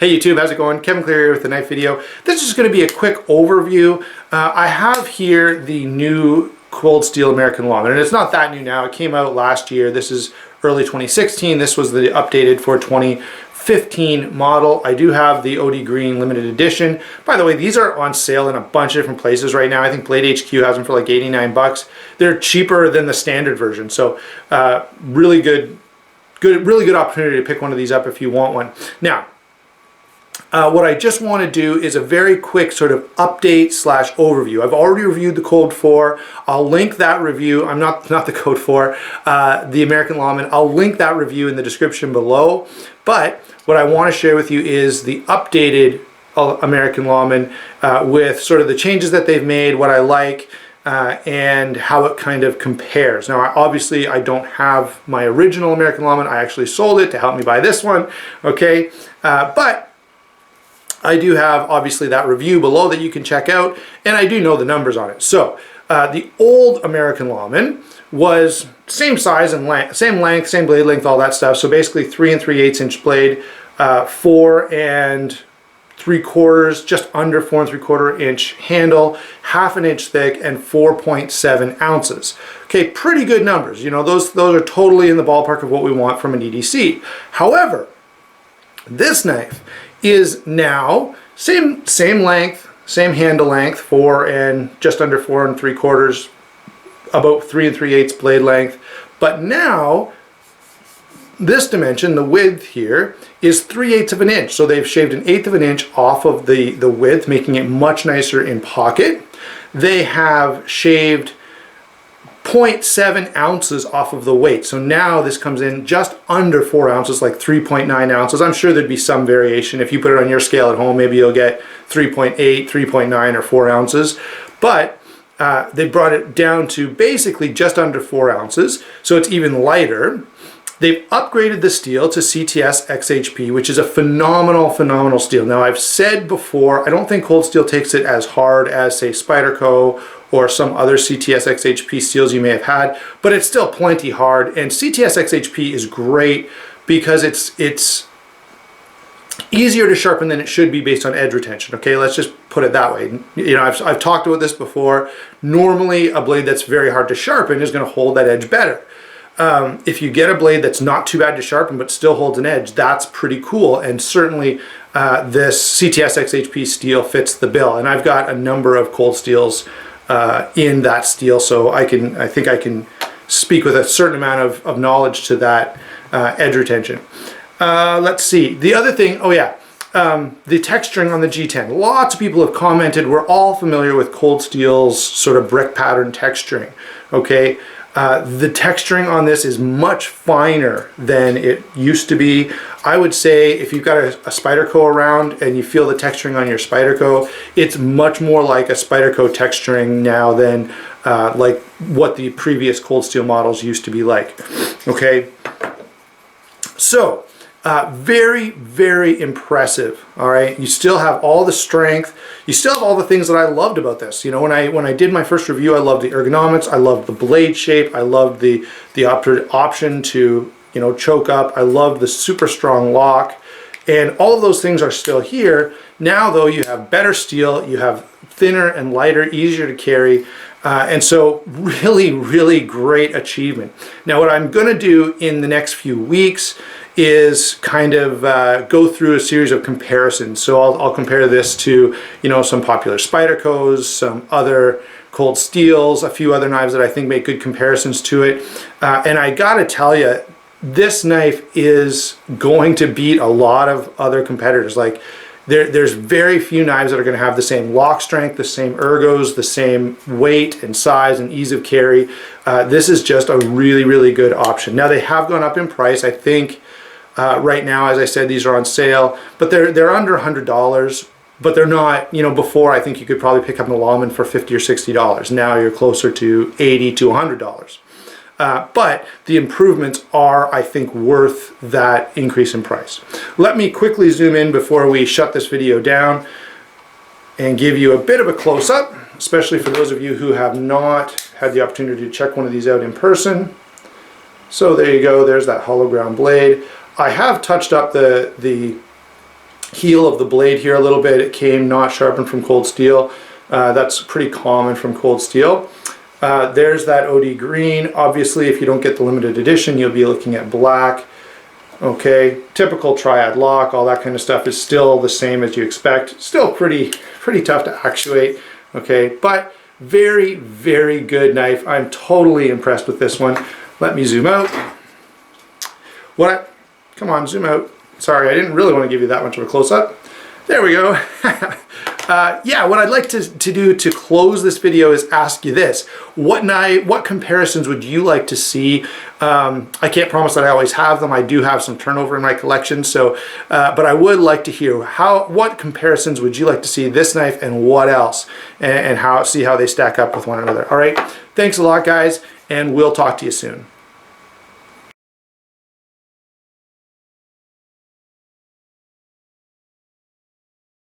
Hey YouTube, how's it going? Kevin Cleary here with the knife video. This is going to be a quick overview. I have here the new cold steel American Lawman, and it's not that new now. It came out last year. This is early 2016. This was the updated for 2015 model. I do have the OD Green limited edition. By the way, these are on sale in a bunch of different places right now. I think Blade HQ has them for like 89 bucks. They're cheaper than the standard version, so really good opportunity to pick one of these up if you want one. Now, what I just want to do is a very quick sort of update slash overview. I've already reviewed the Code 4. I'll link that review. I'm not the Code 4, the American Lawman. I'll link that review in the description below. But what I want to share with you is the updated American Lawman with sort of the changes that they've made, what I like, and how it kind of compares. Now, obviously, I don't have my original American Lawman. I actually sold it to help me buy this one, okay? But I do have obviously that review below that you can check out, and I do know the numbers on it. So the old American Lawman was same size and length, same blade length, all that stuff. So basically 3 3/8 inch blade, 4 3/4, just under 4 3/4 inch handle, 1/2 inch thick, and 4.7 ounces. Okay, pretty good numbers. You know, those are totally in the ballpark of what we want from an EDC. However, this knife is now same length, same handle length, 4 and just under 4 3/4, about 3 3/8 blade length. But now this dimension, the width here, is 3/8 of an inch. So they've shaved 1/8 of an inch off of the width, making it much nicer in pocket. They have shaved 0.7 ounces off of the weight. So now this comes in just under 4 ounces, like 3.9 ounces. I'm sure there'd be some variation. If you put it on your scale at home, maybe you'll get 3.8, 3.9, or 4 ounces. But they brought it down to basically just under 4 ounces, so it's even lighter. They've upgraded the steel to CTS XHP, which is a phenomenal steel. Now, I've said before, I don't think cold steel takes it as hard as, say, Spyderco or some other CTS XHP steels you may have had, but it's still plenty hard. And CTS XHP is great because it's easier to sharpen than it should be based on edge retention. Okay, let's just put it that way. You know, I've talked about this before. Normally, a blade that's very hard to sharpen is going to hold that edge better. If you get a blade that's not too bad to sharpen but still holds an edge, that's pretty cool. And certainly this CTS XHP steel fits the bill. And I've got a number of cold steels in that steel, so I think I can speak with a certain amount of knowledge to that edge retention. Let's see. The other thing, the texturing on the G10. Lots of people have commented. We're all familiar with cold steel's sort of brick pattern texturing. Okay. The texturing on this is much finer than it used to be. I would say if you've got a Spyderco around and you feel the texturing on your Spyderco, it's much more like a Spyderco texturing now than like what the previous cold steel models used to be like. Okay, so very impressive. All right, you still have all the strength, you still have all the things that I loved about this. You know, when I did my first review, I loved the ergonomics, I loved the blade shape, I loved the option to, you know, choke up, I loved the super strong lock, and all of those things are still here. Now though, you have better steel, you have thinner and lighter, easier to carry, and so really great achievement. Now what I'm gonna do in the next few weeks is kind of go through a series of comparisons. So I'll compare this to, you know, some popular Spydercos, some other cold steels, a few other knives that I think make good comparisons to it. And I gotta tell you, this knife is going to beat a lot of other competitors. Like there's very few knives that are gonna have the same lock strength, the same ergos, the same weight and size and ease of carry. This is just a really good option. Now they have gone up in price. I think right now, as I said, these are on sale, but they're under $100, but they're not, you know, before I think you could probably pick up a Lawman for $50 or $60. Now you're closer to $80 to $100. But the improvements are, I think, worth that increase in price. Let me quickly zoom in before we shut this video down and give you a bit of a close-up, especially for those of you who have not had the opportunity to check one of these out in person. So there you go, there's that hollow ground blade. I have touched up the heel of the blade here a little bit. It came not sharpened from cold steel. That's pretty common from cold steel. There's that OD green. Obviously, if you don't get the limited edition, you'll be looking at black. Okay, typical triad lock, all that kind of stuff is still the same as you expect. Still pretty tough to actuate. Okay, but very, very good knife. I'm totally impressed with this one. Let me zoom out. Come on, zoom out. Sorry, I didn't really want to give you that much of a close-up. There we go. Yeah, what I'd like to do to close this video is ask you this. What comparisons would you like to see? I can't promise that I always have them. I do have some turnover in my collection, so but I would like to hear what comparisons would you like to see this knife and what else, and see how they stack up with one another. All right, thanks a lot, guys, and we'll talk to you soon.